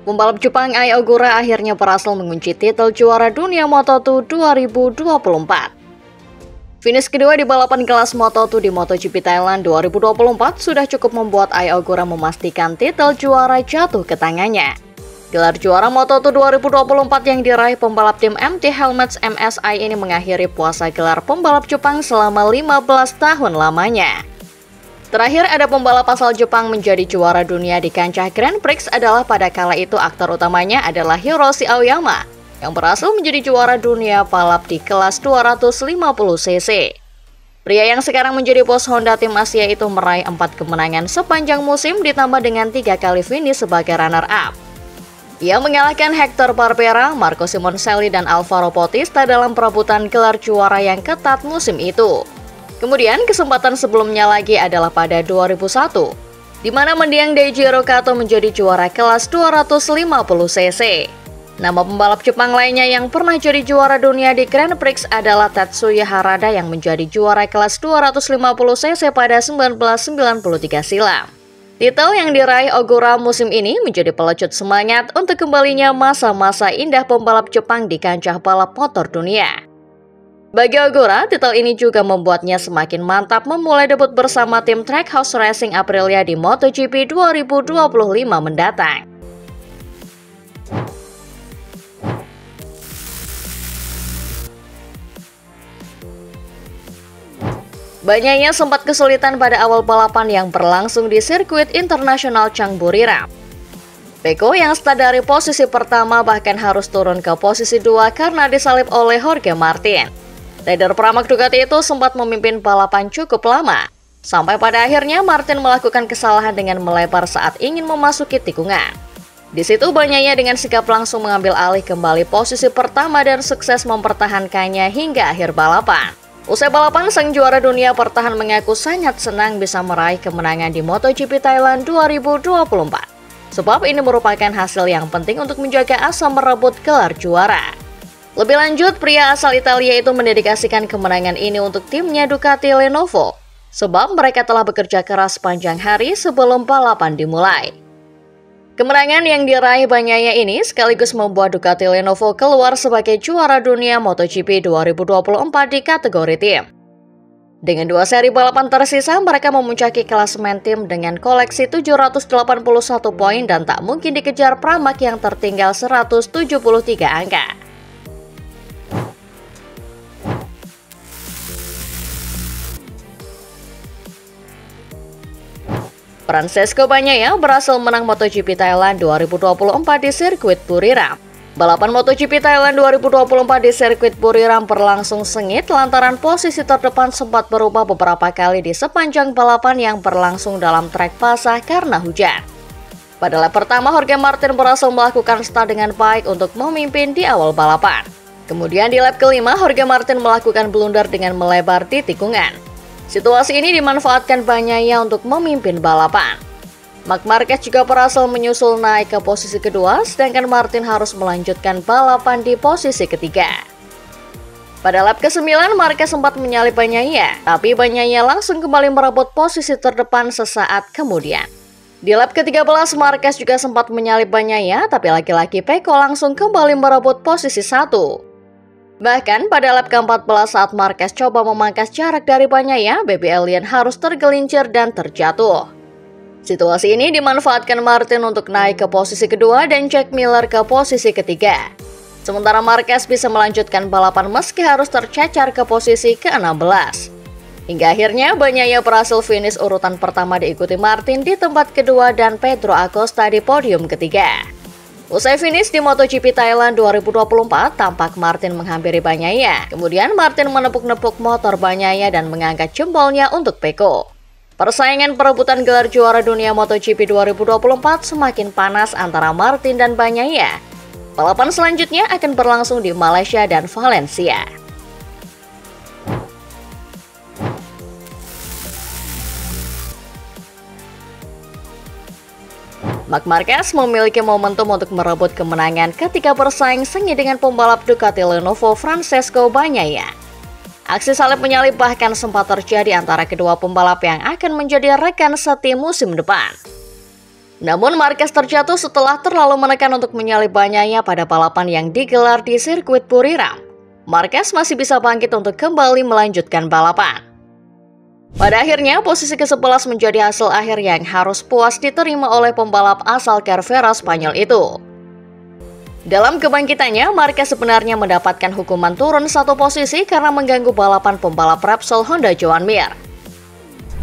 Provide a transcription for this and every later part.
Pembalap Jepang Ai Ogura akhirnya berhasil mengunci titel juara dunia Moto2 2024. Finish kedua di balapan kelas Moto2 di MotoGP Thailand 2024 sudah cukup membuat Ai Ogura memastikan titel juara jatuh ke tangannya. Gelar juara Moto2 2024 yang diraih pembalap tim MT Helmets MSI ini mengakhiri puasa gelar pembalap Jepang selama 15 tahun lamanya. Terakhir ada pembalap asal Jepang menjadi juara dunia di kancah Grand Prix adalah pada kala itu aktor utamanya adalah Hiroshi Aoyama yang berhasil menjadi juara dunia balap di kelas 250cc. Pria yang sekarang menjadi bos Honda tim Asia itu meraih 4 kemenangan sepanjang musim ditambah dengan 3 kali finish sebagai runner-up. Ia mengalahkan Hector Barbera, Marco Simoncelli, dan Alvaro Bautista dalam perebutan gelar juara yang ketat musim itu. Kemudian kesempatan sebelumnya lagi adalah pada 2001, di mana mendiang Daijiro Kato menjadi juara kelas 250cc. Nama pembalap Jepang lainnya yang pernah jadi juara dunia di Grand Prix adalah Tatsuya Harada yang menjadi juara kelas 250cc pada 1993 silam. Titel yang diraih Ogura musim ini menjadi pelecut semangat untuk kembalinya masa-masa indah pembalap Jepang di kancah balap motor dunia. Bagi Ogura, titel ini juga membuatnya semakin mantap memulai debut bersama tim Trackhouse Racing Aprilia di MotoGP 2025 mendatang. Banyaknya sempat kesulitan pada awal balapan yang berlangsung di sirkuit internasional Changburiram. Pecco yang start dari posisi pertama bahkan harus turun ke posisi 2 karena disalip oleh Jorge Martin. Rider Pramac Ducati itu sempat memimpin balapan cukup lama, sampai pada akhirnya Martin melakukan kesalahan dengan melebar saat ingin memasuki tikungan. Di situ Bagnaia dengan sigap langsung mengambil alih kembali posisi pertama dan sukses mempertahankannya hingga akhir balapan. Usai balapan, sang juara dunia bertahan mengaku sangat senang bisa meraih kemenangan di MotoGP Thailand 2024. Sebab ini merupakan hasil yang penting untuk menjaga asa merebut gelar juara. Lebih lanjut, pria asal Italia itu mendedikasikan kemenangan ini untuk timnya Ducati Lenovo, sebab mereka telah bekerja keras sepanjang hari sebelum balapan dimulai. Kemenangan yang diraih Bagnaia ini sekaligus membuat Ducati Lenovo keluar sebagai juara dunia MotoGP 2024 di kategori tim. Dengan 2 seri balapan tersisa, mereka memuncaki klasemen tim dengan koleksi 781 poin dan tak mungkin dikejar Pramac yang tertinggal 173 angka. Francesco Bagnaia berhasil menang MotoGP Thailand 2024 di sirkuit Buriram. Balapan MotoGP Thailand 2024 di sirkuit Buriram berlangsung sengit lantaran posisi terdepan sempat berubah beberapa kali di sepanjang balapan yang berlangsung dalam trek basah karena hujan. Pada lap pertama, Jorge Martin berhasil melakukan start dengan baik untuk memimpin di awal balapan. Kemudian di lap kelima, Jorge Martin melakukan blunder dengan melebar di tikungan. Situasi ini dimanfaatkan Bagnaia untuk memimpin balapan. Marc Marquez juga berhasil menyusul naik ke posisi kedua, sedangkan Martin harus melanjutkan balapan di posisi ketiga. Pada lap ke-9, Marquez sempat menyalip Bagnaia, tapi Bagnaia langsung kembali merebut posisi terdepan sesaat kemudian. Di lap ke-13, Marquez juga sempat menyalip Bagnaia, tapi laki-laki Pecco langsung kembali merebut posisi 1. Bahkan pada lap ke-14 saat Marquez coba memangkas jarak dari Bagnaia, Baby Alien harus tergelincir dan terjatuh. Situasi ini dimanfaatkan Martin untuk naik ke posisi kedua dan Jack Miller ke posisi ketiga. Sementara Marquez bisa melanjutkan balapan meski harus tercecer ke posisi ke-16. Hingga akhirnya Bagnaia berhasil finish urutan pertama diikuti Martin di tempat kedua dan Pedro Acosta di podium ketiga. Usai finish di MotoGP Thailand 2024, tampak Martin menghampiri Bagnaia. Kemudian Martin menepuk-nepuk motor Bagnaia dan mengangkat jempolnya untuk Pecco. Persaingan perebutan gelar juara dunia MotoGP 2024 semakin panas antara Martin dan Bagnaia. Balapan selanjutnya akan berlangsung di Malaysia dan Valencia. Marc Marquez memiliki momentum untuk merebut kemenangan ketika bersaing sengit dengan pembalap Ducati Lenovo Francesco Bagnaia. Aksi salib menyalip bahkan sempat terjadi antara kedua pembalap yang akan menjadi rekan setim musim depan. Namun Marquez terjatuh setelah terlalu menekan untuk menyalip banyaknya pada balapan yang digelar di sirkuit Buriram. Marquez masih bisa bangkit untuk kembali melanjutkan balapan. Pada akhirnya, posisi ke-11 menjadi hasil akhir yang harus puas diterima oleh pembalap asal Cervera Spanyol itu. Dalam kebangkitannya, Marquez sebenarnya mendapatkan hukuman turun satu posisi karena mengganggu balapan pembalap Repsol Honda Joan Mir.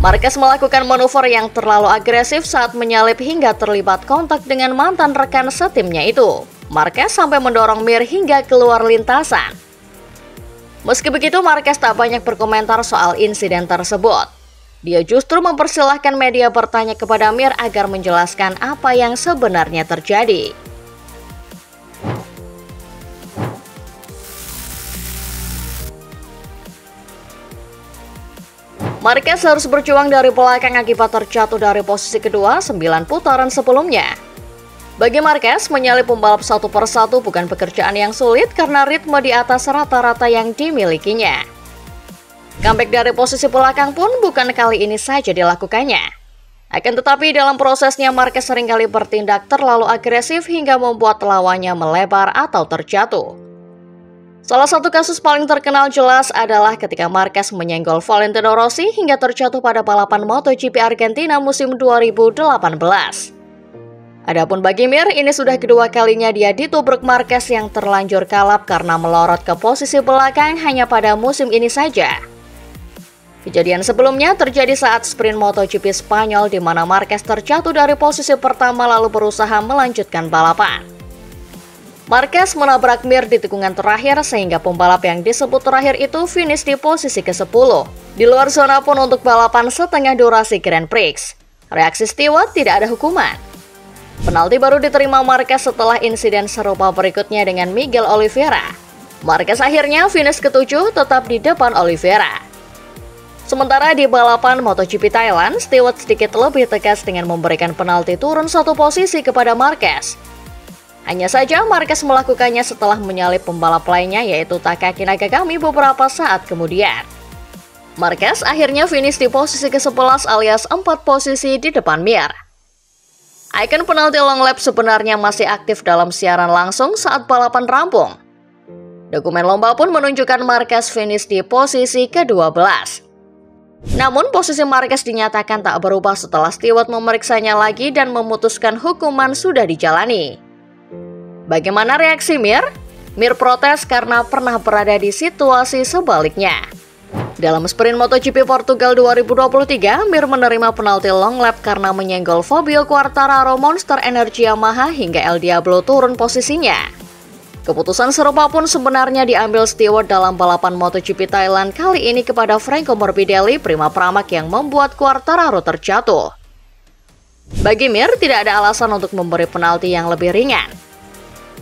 Marquez melakukan manuver yang terlalu agresif saat menyalip hingga terlibat kontak dengan mantan rekan setimnya itu. Marquez sampai mendorong Mir hingga keluar lintasan. Meski begitu, Marquez tak banyak berkomentar soal insiden tersebut. Dia justru mempersilahkan media bertanya kepada Mir agar menjelaskan apa yang sebenarnya terjadi. Marquez harus berjuang dari belakang akibat terjatuh dari posisi kedua 9 putaran sebelumnya. Bagi Marquez, menyalip pembalap satu persatu bukan pekerjaan yang sulit karena ritme di atas rata-rata yang dimilikinya. Comeback dari posisi belakang pun bukan kali ini saja dilakukannya. Akan tetapi dalam prosesnya Marquez seringkali bertindak terlalu agresif hingga membuat lawannya melebar atau terjatuh. Salah satu kasus paling terkenal jelas adalah ketika Marquez menyenggol Valentino Rossi hingga terjatuh pada balapan MotoGP Argentina musim 2018. Adapun bagi Mir, ini sudah kedua kalinya dia ditubruk Marquez yang terlanjur kalap karena melorot ke posisi belakang hanya pada musim ini saja. Kejadian sebelumnya terjadi saat sprint MotoGP Spanyol di mana Marquez terjatuh dari posisi pertama lalu berusaha melanjutkan balapan. Marquez menabrak Mir di tikungan terakhir sehingga pembalap yang disebut terakhir itu finish di posisi ke-10. Di luar zona pun untuk balapan setengah durasi Grand Prix. Reaksi steward tidak ada hukuman. Penalti baru diterima Marquez setelah insiden serupa berikutnya dengan Miguel Oliveira. Marquez akhirnya finish ke-7 tetap di depan Oliveira. Sementara di balapan MotoGP Thailand, steward sedikit lebih tegas dengan memberikan penalti turun satu posisi kepada Marquez. Hanya saja Marquez melakukannya setelah menyalip pembalap lainnya yaitu Takaki Nakagami beberapa saat kemudian. Marquez akhirnya finish di posisi ke-11 alias 4 posisi di depan Mir. Ikon penalti long lap sebenarnya masih aktif dalam siaran langsung saat balapan rampung. Dokumen lomba pun menunjukkan Marquez finish di posisi ke-12. Namun posisi Marquez dinyatakan tak berubah setelah steward memeriksanya lagi dan memutuskan hukuman sudah dijalani. Bagaimana reaksi Mir? Mir protes karena pernah berada di situasi sebaliknya. Dalam sprint MotoGP Portugal 2023, Mir menerima penalti long lap karena menyenggol Fabio Quartararo Monster Energy Yamaha hingga El Diablo turun posisinya. Keputusan serupa pun sebenarnya diambil steward dalam balapan MotoGP Thailand kali ini kepada Franco Morbidelli Prima Pramac yang membuat Quartararo terjatuh. Bagi Mir, tidak ada alasan untuk memberi penalti yang lebih ringan.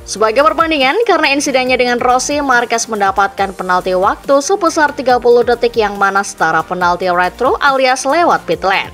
Sebagai perbandingan, karena insidennya dengan Rossi, Marquez mendapatkan penalti waktu sebesar 30 detik yang mana setara penalti retro alias lewat pit lane.